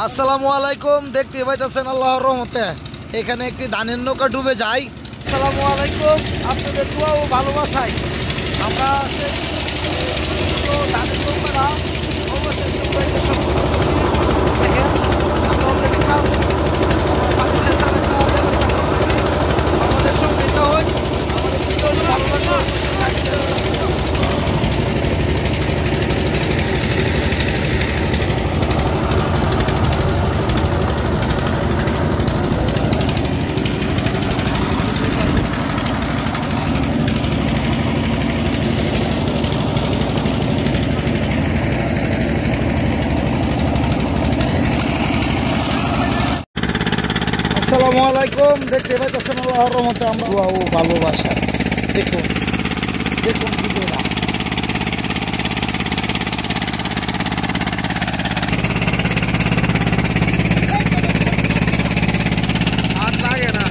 আসসালামু আলাইকুম। দেখতে পাইতেছেন আল্লাহর রহমতে এখানে একটি ধানের নৌকা ডুবে যায়। আসসালামু আলাইকুম, আপনাদের দোয়া ও ভালোবাসায় আমরা ধানের নৌকাটা অবশেষে দেখেন আমাদের সঙ্গে হয় আমাদের ভালো লাগবে। আসসালামু আলাইকুম। দেখতে পাইতেছেন আল্লাহর রহমতে আমরা দোয়া ও ভালোবাসা। দেখুন দেখুন ভিডিওটা। আর লাগে না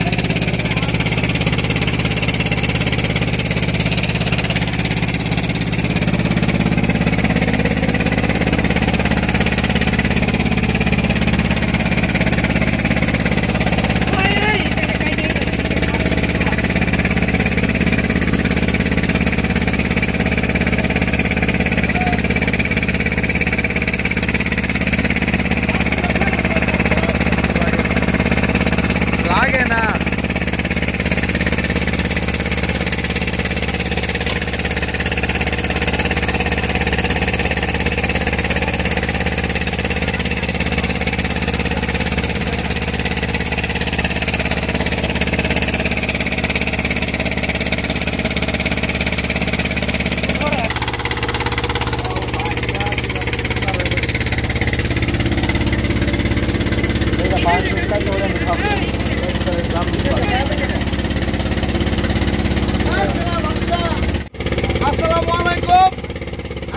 আসসালামু আলাইকুম।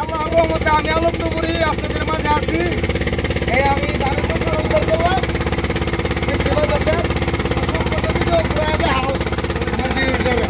আল্লাহর রহমতে আমি আলমনগরী আপনাদের মাঝে আছি। এই আমি ধানের নৌকা উদ্ধার করলাম। দেখতে পাচ্ছেন ভিডিও পুরো দেখাও আমার ভিউয়ারদের।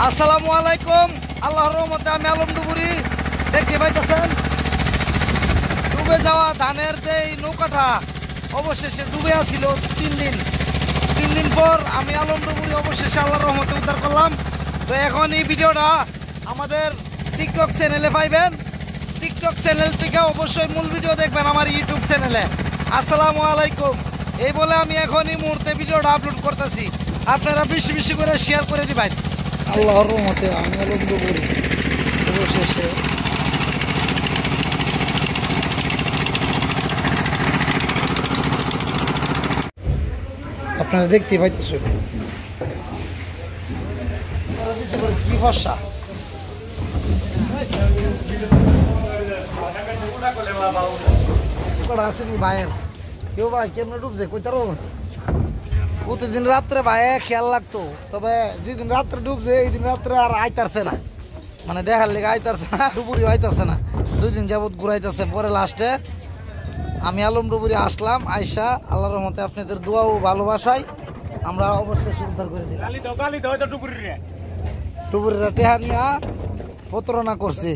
আসসালামু আলাইকুম। আল্লাহর রহমতে আমি আলমনগরী। দেখতে পাইতেছেন ডুবে যাওয়া ধানের যে নৌকাটা অবশেষে ডুবে আছিল 3 দিন পর আমি আলমনগরী অবশেষে আল্লাহর রহমতে উদ্ধার করলাম। তো এখন এই ভিডিওটা আমাদের টিকটক চ্যানেলে পাইবেন। টিকটক চ্যানেল থেকে অবশ্যই মূল ভিডিও দেখবেন আমার ইউটিউব চ্যানেলে। আসসালামু আলাইকুম। এই বলে আমি এখন এই মুহূর্তে ভিডিওটা আপলোড করতেছি। আপনারা বেশি বেশি করে শেয়ার করে দিবেন। আল্লাহর রহমতে আমি আলমনগরী অবশেষে আপনারা দেখতে পাইতেছেন কি ভরসা। আসেনি ভাইয়ের কেউ ভাই কেমনে ডুবছে কইতারো। প্রতিদিন রাত্রে ভাই খেয়াল লাগতো, তবে যেদিন রাত্রে ডুবছে এই দিন রাত্রে আর আইতারছে না, মানে দেখার লেগে আইতারছে না, ডুবুরি আইতারছে না। 2 দিন যাবত ঘুরাইতেছে। পরে লাস্টে আমি আলমনগরী আসলাম। আইসা আল্লাহর রহমতে আপনাদের দোয়া ও ভালোবাসায় আমরা অবশ্যই উদ্ধার করে দিলাম। ডুবুরিরা টেহা নিয়া প্রতারণা করছে।